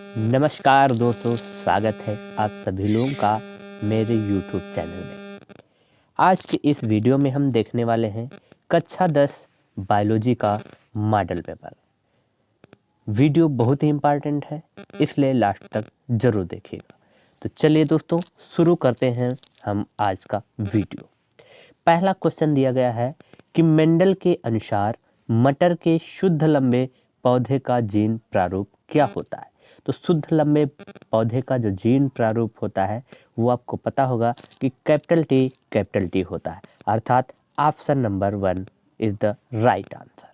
नमस्कार दोस्तों, स्वागत है आप सभी लोगों का मेरे YouTube चैनल में। आज की इस वीडियो में हम देखने वाले हैं कक्षा 10 बायोलॉजी का मॉडल पेपर। वीडियो बहुत ही इम्पोर्टेंट है, इसलिए लास्ट तक जरूर देखिएगा। तो चलिए दोस्तों, शुरू करते हैं हम आज का वीडियो। पहला क्वेश्चन दिया गया है कि मेंडल के अनुसार मटर के शुद्ध लंबे पौधे का जीन प्रारूप क्या होता है। तो शुद्ध लंबे पौधे का जो जीन प्रारूप होता है वो आपको पता होगा कि कैपिटल टी होता है, अर्थात option number 1 is the right answer.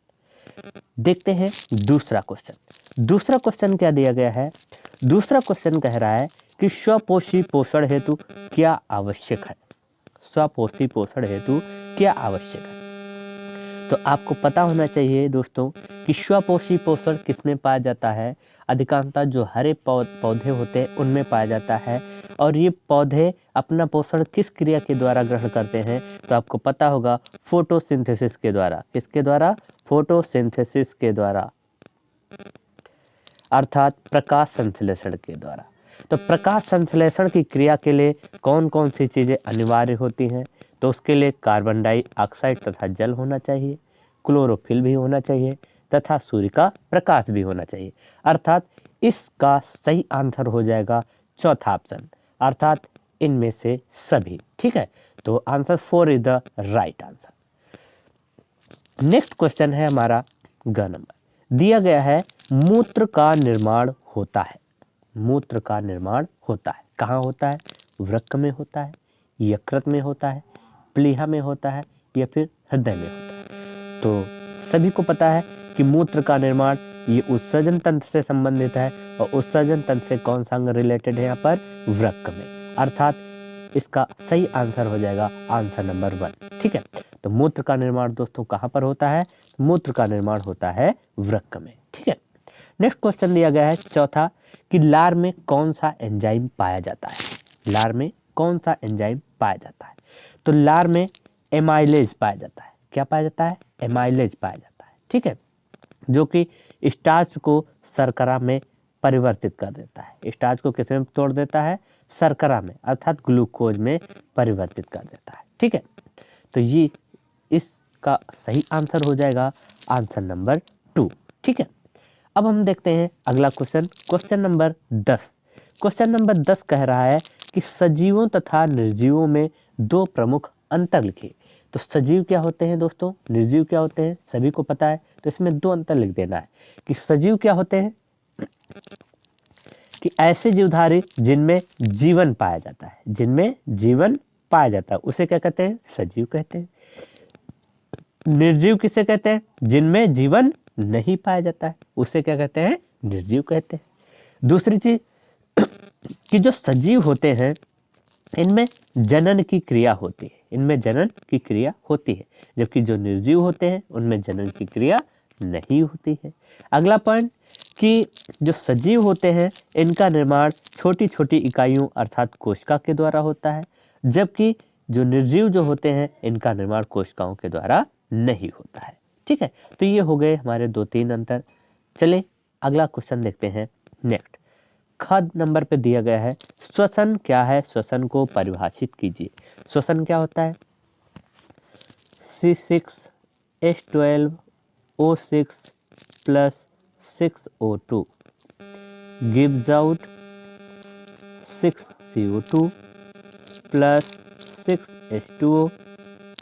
देखते हैं दूसरा क्वेश्चन। दूसरा क्वेश्चन क्या दिया गया है। दूसरा क्वेश्चन कह रहा है कि स्वपोषी पोषण हेतु क्या आवश्यक है। स्वपोषी पोषण हेतु क्या आवश्यक है। तो आपको पता होना चाहिए दोस्तों कि स्वपोषी पोषण किसमें पाया जाता है। अधिकांशतः जो हरे पौधे होते हैं उनमें पाया जाता है, और ये पौधे अपना पोषण किस क्रिया के द्वारा ग्रहण करते हैं। तो आपको पता होगा फोटोसिंथेसिस के द्वारा। किसके द्वारा? फोटोसिंथेसिस के द्वारा, अर्थात प्रकाश संश्लेषण के द्वारा। तो प्रकाश संश्लेषण की क्रिया के लिए कौन कौन सी चीज़ें अनिवार्य होती हैं। तो उसके लिए कार्बन डाइऑक्साइड तथा जल होना चाहिए, क्लोरोफिल भी होना चाहिए तथा सूर्य का प्रकाश भी होना चाहिए। अर्थात इसका सही आंसर हो जाएगा चौथा ऑप्शन, अर्थात इनमें से सभी। ठीक है, तो answer 4 is the right answer. Next question है हमारा ग नंबर। दिया गया है मूत्र का निर्माण होता है। मूत्र का निर्माण होता है कहाँ होता है? वृक्क में होता है, यकृत में होता है, प्लीहा में होता है या फिर हृदय में होता है। तो सभी को पता है कि मूत्र का निर्माण ये उत्सर्जन तंत्र से संबंधित है, और उत्सर्जन तंत्र से कौन सा अंग रिलेटेड है यहाँ पर? वृक्क में, अर्थात इसका सही आंसर हो जाएगा आंसर नंबर 1। ठीक है, तो मूत्र का निर्माण दोस्तों कहाँ पर होता है? मूत्र का निर्माण होता है वृक्क में। ठीक है, नेक्स्ट क्वेश्चन दिया गया है चौथा कि लार में कौन सा एंजाइम पाया जाता है। लार में कौन सा एंजाइम पाया जाता है? तो लार में एमाइलेज पाया जाता है। क्या पाया जाता है? एमाइलेज पाया जाता है। ठीक है, जो कि स्टार्च को शर्करा में परिवर्तित कर देता है। स्टार्च को किस में तोड़ देता है? शर्करा में, अर्थात ग्लूकोज में परिवर्तित कर देता है। ठीक है, तो ये इसका सही आंसर हो जाएगा आंसर नंबर 2। ठीक है, अब हम देखते हैं अगला question, question number 10। Question number 10 कह रहा है कि सजीवों तथा निर्जीवों में 2 प्रमुख अंतर लिखिए। तो सजीव क्या होते हैं दोस्तों, निर्जीव क्या होते हैं, सभी को पता है। तो इसमें 2 अंतर लिख देना है कि सजीव क्या होते हैं कि ऐसे जीवधारी जिनमें जीवन पाया जाता है। जिनमें जीवन पाया जाता है उसे क्या कहते हैं? सजीव कहते हैं। निर्जीव किसे कहते हैं? जिनमें जीवन नहीं पाया जाता है उसे क्या कहते हैं? निर्जीव कहते हैं। दूसरी चीज कि जो सजीव होते हैं इनमें जनन की क्रिया होती है। इनमें जनन की क्रिया होती है, जबकि जो निर्जीव होते हैं उनमें जनन की क्रिया नहीं होती है। अगला पॉइंट कि जो सजीव होते हैं इनका निर्माण छोटी छोटी इकाइयों अर्थात कोशिका के द्वारा होता है, जबकि जो निर्जीव जो होते हैं इनका निर्माण कोशिकाओं के द्वारा नहीं होता है। ठीक है, तो ये हो गए हमारे 2-3 अंतर। चले अगला क्वेश्चन देखते हैं। नेक्स्ट ख नंबर पे दिया गया है श्वसन क्या है, श्वसन को परिभाषित कीजिए। श्वसन क्या होता है? C6H12O6 plus 6O2 gives out 6CO2 plus 6H2O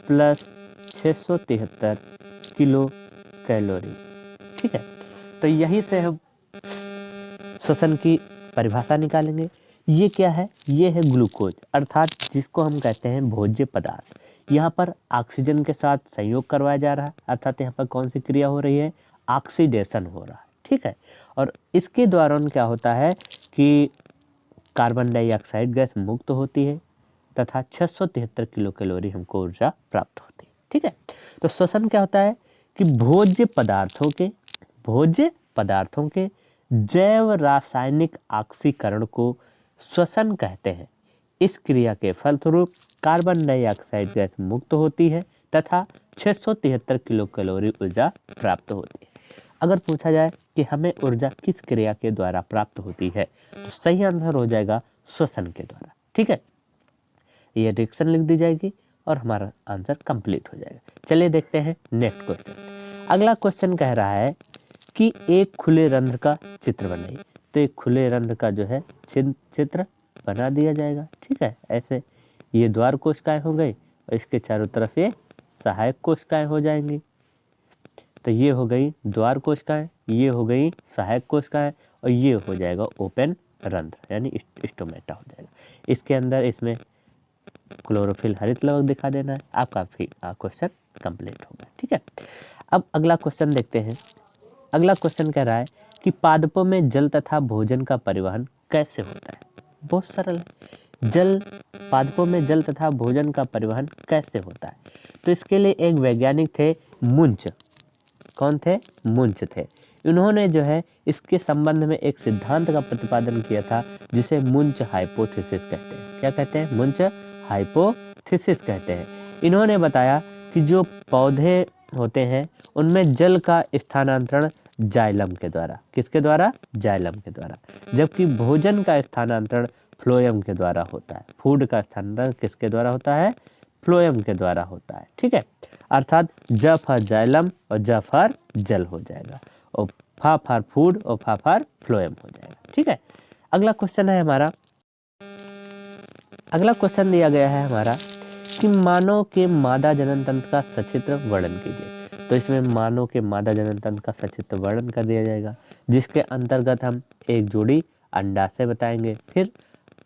plus 673 kilo calorie. ठीक है, तो यही से हम श्वसन की परिभाषा निकालेंगे। ये क्या है? ये है ग्लूकोज, अर्थात जिसको हम कहते हैं भोज्य पदार्थ। यहाँ पर ऑक्सीजन के साथ संयोग करवाया जा रहा है, अर्थात यहाँ पर कौन सी क्रिया हो रही है? ऑक्सीडेशन हो रहा है। ठीक है, और इसके दौरान क्या होता है कि कार्बन डाइऑक्साइड गैस मुक्त होती है तथा 673 किलो कैलोरी हमको ऊर्जा प्राप्त होती है। ठीक है, तो श्वसन क्या होता है कि भोज्य पदार्थों के जैव रासायनिक ऑक्सीकरण को श्वसन कहते हैं। इस क्रिया के फलस्वरूप कार्बन डाइऑक्साइड गैस मुक्त होती है तथा 673 किलो कैलोरी ऊर्जा प्राप्त होती है। अगर पूछा जाए कि हमें ऊर्जा किस क्रिया के द्वारा प्राप्त होती है, तो सही आंसर हो जाएगा श्वसन के द्वारा। ठीक है, ये रिएक्शन लिख दी जाएगी और हमारा आंसर कंप्लीट हो जाएगा। चलिए देखते हैं नेक्स्ट क्वेश्चन। अगला क्वेश्चन कह रहा है कि एक खुले रंध्र का चित्र बनाइए। तो एक खुले रंध्र का जो है चित्र बना दिया जाएगा। ठीक है, ऐसे ये द्वार कोशिकाएं हो गई और इसके चारों तरफ ये सहायक कोशिकाएं हो जाएंगी। तो ये हो गई द्वार कोशिकाएं, ये हो गई सहायक कोशिकाएं और ये हो जाएगा ओपन रंध्र यानी स्टोमेटा हो जाएगा। इसके अंदर इसमें क्लोरोफिल हरित लवक दिखा देना है, आपका क्वेश्चन कंप्लीट होगा। ठीक है, अब अगला क्वेश्चन देखते हैं। अगला क्वेश्चन कह रहा है कि पादपों में जल तथा भोजन का परिवहन कैसे होता है। बहुत सरल है, जल पादपों में जल तथा भोजन का परिवहन कैसे होता है। तो इसके लिए एक वैज्ञानिक थे मुंच। कौन थे? मुंच थे। इन्होंने जो है इसके संबंध में एक सिद्धांत का प्रतिपादन किया था जिसे मुंच हाइपोथेसिस कहते हैं। क्या कहते हैं? मुंच हाइपोथेसिस कहते हैं। इन्होंने बताया कि जो पौधे होते हैं उनमें जल का स्थानांतरण जाइलम के द्वारा, किसके द्वारा? जाइलम के द्वारा, जबकि भोजन का स्थानांतरण फ्लोएम के द्वारा होता है। फूड का स्थानांतरण किसके द्वारा होता है? फ्लोएम के द्वारा होता है। ठीक है, अर्थात ज फॉर जाइलम और ज फॉर जल हो जाएगा और फा फॉर फूड और फा फॉर फ्लोएम हो जाएगा। ठीक है, अगला क्वेश्चन है हमारा। अगला क्वेश्चन दिया गया है हमारा कि मानव के मादा जनन तंत्र का सचित्र वर्णन कीजिए। तो इसमें मानव के मादा जनन तंत्र का सचित्र वर्णन कर दिया जाएगा, जिसके अंतर्गत हम एक जोड़ी अंडाशय बताएंगे, फिर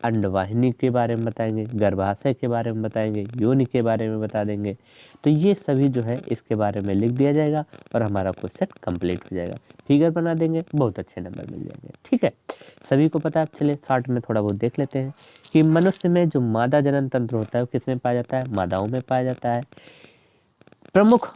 अंडवाहिनी के बारे में बताएंगे, गर्भाशय के बारे में बताएंगे, योनि के बारे में बता देंगे। तो ये सभी जो है इसके बारे में लिख दिया जाएगा और हमारा क्वेश्चन कंप्लीट हो जाएगा। फिगर बना देंगे, बहुत अच्छे नंबर मिल जाएंगे। ठीक है, सभी को पता है। चलिए शॉर्ट में थोड़ा बहुत देख लेते हैं कि मनुष्य में जो मादा जनन तंत्र होता है वो किसमें पाया जाता है? मादाओं में पाया जाता है। प्रमुख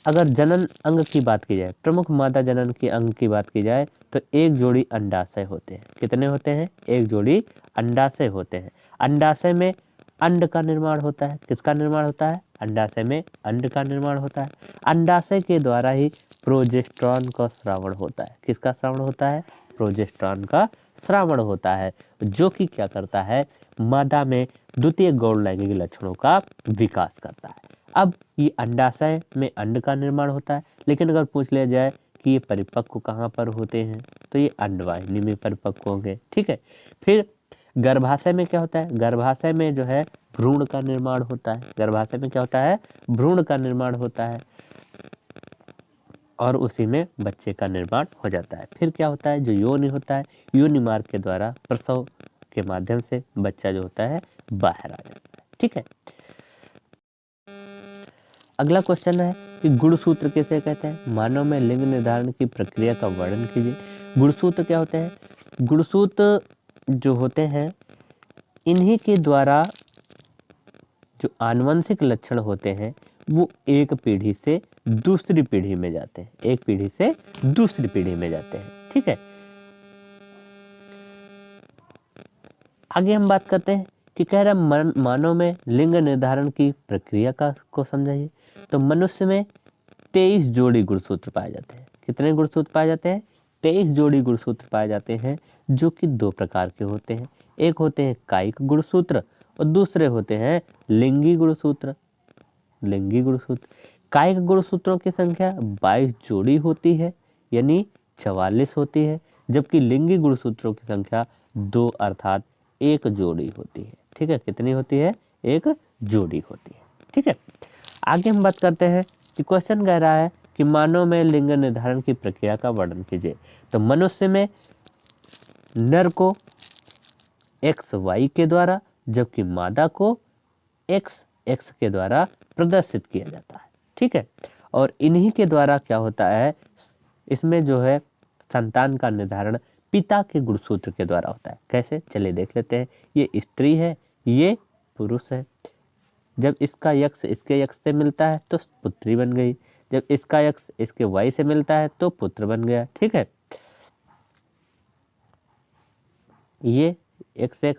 अगर जनन अंग की बात की जाए, प्रमुख मादा जनन की अंग की बात की जाए तो एक जोड़ी अंडाशय होते हैं। कितने होते हैं? एक जोड़ी अंडाशय होते हैं। अंडाशय में अंड का निर्माण होता है। किसका निर्माण होता है? अंडाशय में अंड का निर्माण होता है। अंडाशय के द्वारा ही प्रोजेस्टेरॉन का स्रावण होता है। किसका स्रावण होता है? प्रोजेस्टेरॉन का स्रावण होता है, जो कि क्या करता है? मादा में द्वितीय गौण लैंगिक लक्षणों का विकास करता है। अब ये अंडाशय में अंड का निर्माण होता है, लेकिन अगर पूछ लिया जाए कि ये परिपक्व कहाँ पर होते हैं, तो ये अंडवाहिनी में परिपक्व होंगे। ठीक है, फिर गर्भाशय में क्या होता है? गर्भाशय में जो है भ्रूण का निर्माण होता है। गर्भाशय में क्या होता है? भ्रूण का निर्माण होता है और उसी में बच्चे का निर्माण हो जाता है। फिर क्या होता है? जो योनि होता है, योनि मार्ग के द्वारा प्रसव के माध्यम से बच्चा जो होता है बाहर आ जाता है। ठीक है, अगला क्वेश्चन है कि गुणसूत्र किसे कहते हैं? मानव में लिंग निर्धारण की प्रक्रिया का वर्णन कीजिए। गुणसूत्र क्या होते हैं? गुणसूत्र जो होते हैं इन्हीं के द्वारा जो आनुवंशिक लक्षण होते हैं वो एक पीढ़ी से दूसरी पीढ़ी में जाते हैं। एक पीढ़ी से दूसरी पीढ़ी में जाते हैं। ठीक है, आगे हम बात करते हैं कि कह रहा मानव में लिंग निर्धारण की प्रक्रिया को समझाइए। तो मनुष्य में 23 जोड़ी गुणसूत्र पाए जाते हैं। कितने गुणसूत्र पाए जाते हैं? 23 जोड़ी गुणसूत्र पाए जाते हैं, जो कि दो प्रकार के होते हैं। एक होते हैं कायिक गुणसूत्र और दूसरे होते हैं लिंगी गुणसूत्र। लिंगी गुणसूत्र, कायिक गुणसूत्रों की संख्या 22 जोड़ी होती है, यानी 44 होती है, जबकि लिंगी गुणसूत्रों की संख्या 2 अर्थात 1 जोड़ी होती है। ठीक है, कितनी होती है? 1 जोड़ी होती है। ठीक है, आगे हम बात करते हैं कि क्वेश्चन कह रहा है कि मानव में लिंग निर्धारण की प्रक्रिया का वर्णन कीजिए। तो मनुष्य में नर को XY के द्वारा, जबकि मादा को XX के द्वारा प्रदर्शित किया जाता है। ठीक है, और इन्हीं के द्वारा क्या होता है? इसमें जो है संतान का निर्धारण पिता के गुणसूत्र के द्वारा होता है। कैसे? चलिए देख लेते हैं। ये स्त्री है, ये पुरुष है। जब इसका यक्ष इसके यक्ष से मिलता है तो पुत्री बन गई, जब इसका यक्ष इसके वाई से मिलता है तो पुत्र बन गया। ठीक है, ये XX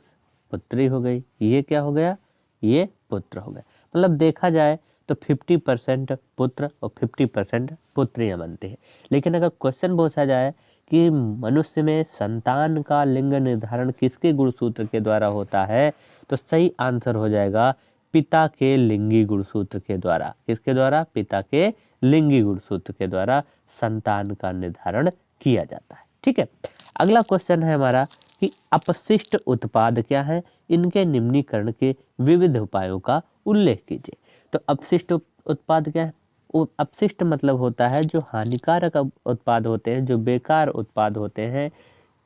पुत्री हो गई, ये क्या हो गया? ये पुत्र हो गया। मतलब देखा जाए तो 50% पुत्र और 50% पुत्रियां बनती है। लेकिन अगर क्वेश्चन पूछा जाए कि मनुष्य में संतान का लिंग निर्धारण किसके गुणसूत्र के द्वारा होता है, तो सही आंसर हो जाएगा पिता के लिंगी गुणसूत्र के द्वारा। किसके द्वारा? पिता के लिंगी गुणसूत्र के द्वारा संतान का निर्धारण किया जाता है। ठीक है, अगला क्वेश्चन है हमारा कि अपशिष्ट उत्पाद क्या है, इनके निम्नीकरण के विविध उपायों का उल्लेख कीजिए। तो अपशिष्ट उत्पाद क्या है? अपशिष्ट मतलब होता है जो हानिकारक उत्पाद होते हैं, जो बेकार उत्पाद होते हैं,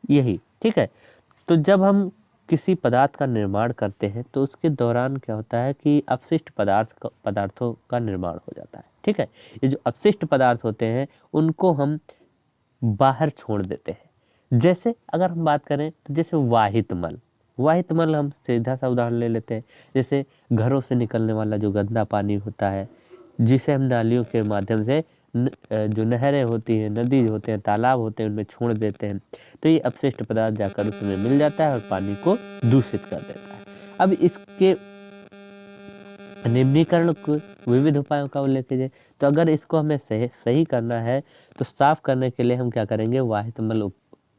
यही। ठीक है, तो जब हम किसी पदार्थ का निर्माण करते हैं तो उसके दौरान क्या होता है कि अपशिष्ट पदार्थों का निर्माण हो जाता है। ठीक है, ये जो अपशिष्ट पदार्थ होते हैं उनको हम बाहर छोड़ देते हैं। जैसे अगर हम बात करें तो जैसे वाहित मल हम सीधा सा उदाहरण ले लेते हैं। जैसे घरों से निकलने वाला जो गंदा पानी होता है, जिसे हम नालियों के माध्यम से जो नहरें होती हैं, नदी होते हैं, तालाब होते हैं, उनमें छोड़ देते हैं, तो ये अपशिष्ट पदार्थ जाकर उसमें मिल जाता है और पानी को दूषित कर देता है। अब इसके निम्नीकरण को विविध उपायों का उल्लेख कीजिए। तो अगर इसको हमें सही करना है तो साफ करने के लिए हम क्या करेंगे? वाहित मल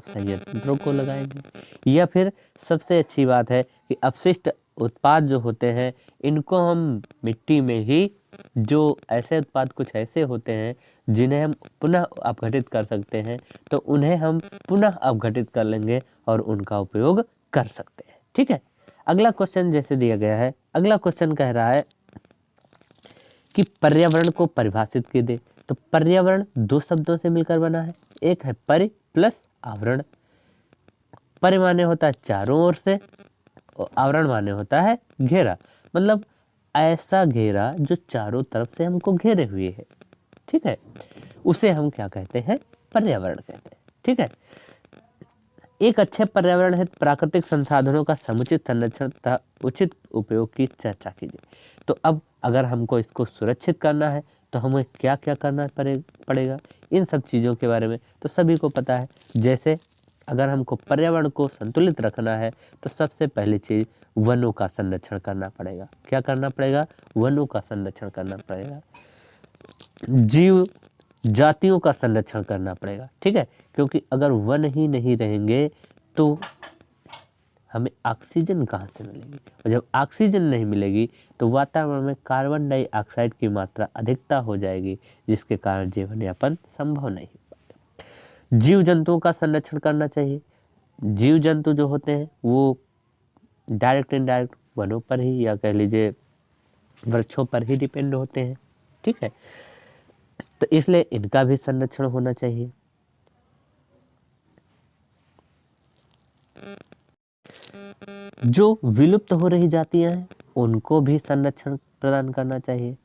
संयंत्रों को लगाएंगे। या फिर सबसे अच्छी बात है कि अपशिष्ट उत्पाद जो होते हैं इनको हम मिट्टी में ही, जो ऐसे उत्पाद कुछ ऐसे होते हैं जिन्हें हम पुनः अपघटित कर सकते हैं, तो उन्हें हम पुनः अपघटित कर लेंगे और उनका उपयोग कर सकते हैं। ठीक है, अगला क्वेश्चन जैसे दिया गया है, अगला क्वेश्चन कह रहा है कि पर्यावरण को परिभाषित कीजिए। तो पर्यावरण दो शब्दों से मिलकर बना है, एक है परि प्लस आवरण। परि माने होता है चारों ओर से और आवरण माने होता है घेरा, मतलब ऐसा घेरा जो चारों तरफ से हमको घेरे हुए है। ठीक है, उसे हम क्या कहते हैं? पर्यावरण कहते हैं। ठीक है, एक अच्छे पर्यावरण है प्राकृतिक संसाधनों का समुचित संरक्षण तथा उचित उपयोग की चर्चा कीजिए। तो अब अगर हमको इसको सुरक्षित करना है तो हमें क्या क्या करना पड़ेगा, इन सब चीज़ों के बारे में तो सभी को पता है। जैसे अगर हमको पर्यावरण को संतुलित रखना है तो सबसे पहली चीज़ वनों का संरक्षण करना पड़ेगा। क्या करना पड़ेगा? वनों का संरक्षण करना पड़ेगा। जीव जातियों का संरक्षण करना पड़ेगा। ठीक है, क्योंकि अगर वन ही नहीं रहेंगे तो हमें ऑक्सीजन कहाँ से मिलेगी, और जब ऑक्सीजन नहीं मिलेगी तो वातावरण में कार्बन डाइऑक्साइड की मात्रा अधिकता हो जाएगी, जिसके कारण जीवन यापन संभव नहीं हो पाएगा। जीव जंतुओं का संरक्षण करना चाहिए। जीव जंतु जो होते हैं वो डायरेक्ट इनडायरेक्ट वनों पर ही, या कह लीजिए वृक्षों पर ही डिपेंड होते हैं। ठीक है, तो इसलिए इनका भी संरक्षण होना चाहिए। जो विलुप्त हो रही जातियां हैं उनको भी संरक्षण प्रदान करना चाहिए।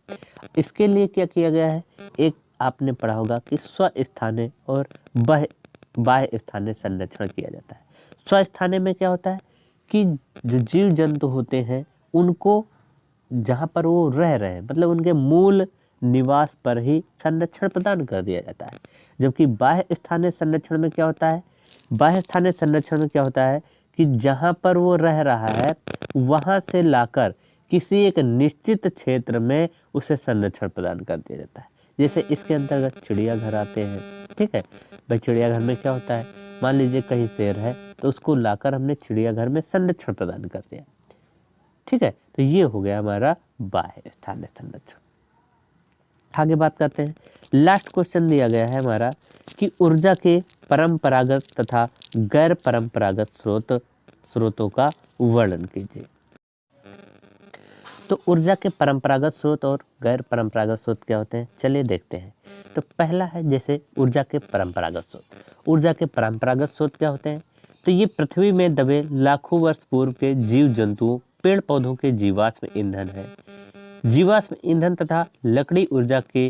इसके लिए क्या किया गया है? एक आपने पढ़ा होगा कि स्वस्थानीय और बाह्य स्थानीय संरक्षण किया जाता है। स्वस्थानीय में क्या होता है कि जो जीव जंतु होते हैं उनको जहाँ पर वो रह रहे हैं, मतलब उनके मूल निवास पर ही संरक्षण प्रदान कर दिया जाता है। जबकि बाह्य स्थानीय संरक्षण में क्या होता है? बाह्य स्थानीय संरक्षण में क्या होता है कि जहाँ पर वो रह रहा है वहाँ से लाकर किसी एक निश्चित क्षेत्र में उसे संरक्षण प्रदान कर दिया जाता है। जैसे इसके अंतर्गत चिड़ियाघर आते हैं। ठीक है भाई, चिड़ियाघर में क्या होता है? मान लीजिए कहीं शेर है तो उसको लाकर हमने चिड़ियाघर में संरक्षण प्रदान कर दिया। ठीक है, तो ये हो गया हमारा बाह्य स्थानीय संरक्षण। आगे बात करते हैं। लास्ट क्वेश्चन दिया गया है हमारा कि ऊर्जा के परंपरागत तथा गैर परंपरागत स्रोतों का वर्णन कीजिए। तो ऊर्जा के परंपरागत स्रोत और गैर परंपरागत स्रोत क्या होते हैं, चलिए देखते हैं। तो पहला है जैसे ऊर्जा के परंपरागत स्रोत। ऊर्जा के परंपरागत स्रोत क्या होते हैं? तो ये पृथ्वी में दबे लाखों वर्ष पूर्व के जीव जंतुओं, पेड़ पौधों के जीवाश्म ईंधन है। जीवाश्म ईंधन तथा लकड़ी ऊर्जा के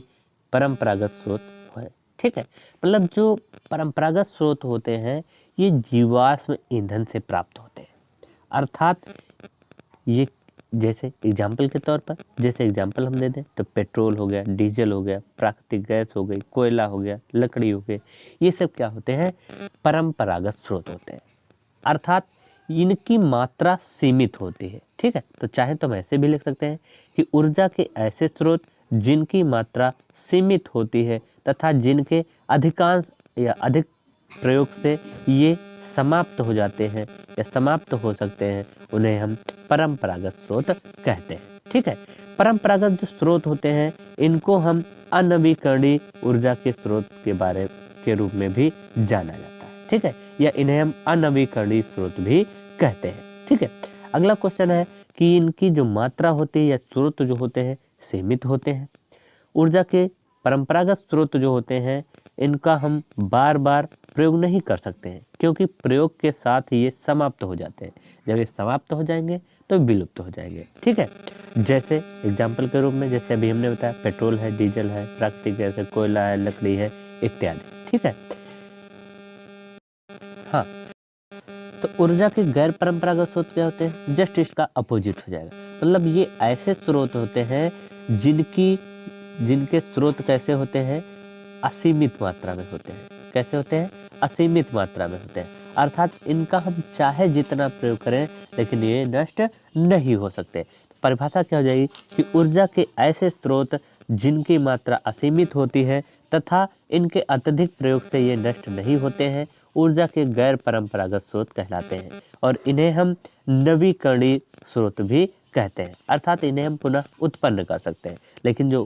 परंपरागत स्रोत है। ठीक है, मतलब जो परंपरागत स्रोत होते हैं ये जीवाश्म ईंधन से प्राप्त होते हैं। अर्थात ये जैसे एग्जाम्पल के तौर पर, जैसे एग्जाम्पल हम दे दें तो पेट्रोल हो गया, डीजल हो गया, प्राकृतिक गैस हो गई, कोयला हो गया, लकड़ी हो गई, ये सब क्या होते हैं? परंपरागत स्रोत होते हैं। अर्थात इनकी मात्रा सीमित होती है। ठीक है, तो चाहे तो हम ऐसे भी लिख सकते हैं कि ऊर्जा के ऐसे स्रोत जिनकी मात्रा सीमित होती है तथा जिनके अधिकांश या अधिक प्रयोग से ये समाप्त हो जाते हैं या समाप्त हो सकते हैं, उन्हें हम परंपरागत स्रोत कहते हैं। ठीक है, परंपरागत जो स्रोत होते हैं इनको हम अनवीकरणीय ऊर्जा के स्रोत के रूप में भी जाना जाता है। ठीक है, या इन्हें हम अनवीकरणीय स्रोत भी कहते हैं। ठीक है, अगला क्वेश्चन है कि इनकी जो मात्रा होती है या स्रोत जो होते हैं सीमित होते हैं। ऊर्जा के परंपरागत स्रोत जो होते हैं इनका हम बार बार प्रयोग नहीं कर सकते हैं, क्योंकि प्रयोग के साथ ये समाप्त हो जाते हैं। जब ये समाप्त हो जाएंगे तो विलुप्त हो जाएंगे। ठीक है, जैसे एग्जाम्पल के रूप में जैसे अभी हमने बताया पेट्रोल है, डीजल है, प्राकृतिक गैस है, कोयला है, लकड़ी है इत्यादि। ठीक है, हाँ, तो ऊर्जा के गैर परंपरागत स्रोत क्या होते हैं, जस्ट इसका अपोजिट हो जाएगा। मतलब ये ऐसे स्रोत होते हैं जिनके स्रोत कैसे होते हैं, असीमित मात्रा में होते हैं। कैसे होते हैं, असीमित मात्रा में होते हैं, अर्थात इनका हम चाहे जितना प्रयोग करें लेकिन ये नष्ट नहीं हो सकते। परिभाषा क्या हो जाएगी कि ऊर्जा के ऐसे स्रोत जिनकी मात्रा असीमित होती है तथा इनके अत्यधिक प्रयोग से ये नष्ट नहीं होते हैं, ऊर्जा के गैर परंपरागत स्रोत कहलाते हैं। और इन्हें हम नवीकरणीय स्रोत भी कहते हैं, अर्थात इन्हें हम पुनः उत्पन्न कर सकते हैं। लेकिन जो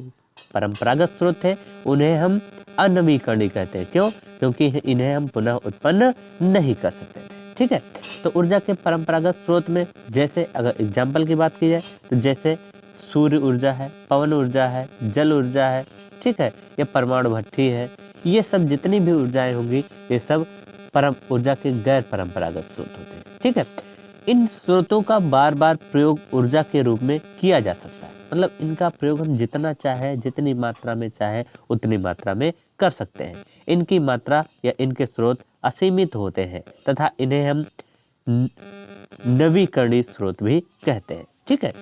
परंपरागत स्रोत है उन्हें हम अनवीकरणीय कहते हैं। क्यों? क्योंकि इन्हें हम पुनः उत्पन्न नहीं कर सकते। ठीक है, तो ऊर्जा के परंपरागत स्रोत में जैसे अगर एग्जाम्पल की बात की जाए तो जैसे सूर्य ऊर्जा है, पवन ऊर्जा है, जल ऊर्जा है, ठीक है, ये परमाणु भट्ठी है, ये सब जितनी भी ऊर्जाएं होंगी ये सब ऊर्जा के गैर परंपरागत स्रोत होते हैं। ठीक है, इन स्रोतों का बार बार प्रयोग ऊर्जा के रूप में किया जा सकता है। मतलब इनका प्रयोग हम जितना चाहे, जितनी मात्रा में चाहे उतनी मात्रा में कर सकते हैं। इनकी मात्रा या इनके स्रोत असीमित होते हैं तथा इन्हें हम नवीकरणीय स्रोत भी कहते हैं। ठीक है,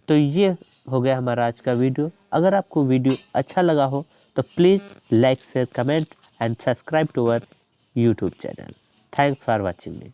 तो ये हो गया हमारा आज का वीडियो। अगर आपको वीडियो अच्छा लगा हो तो please like, share, comment and subscribe to our YouTube channel. Thanks for watching me.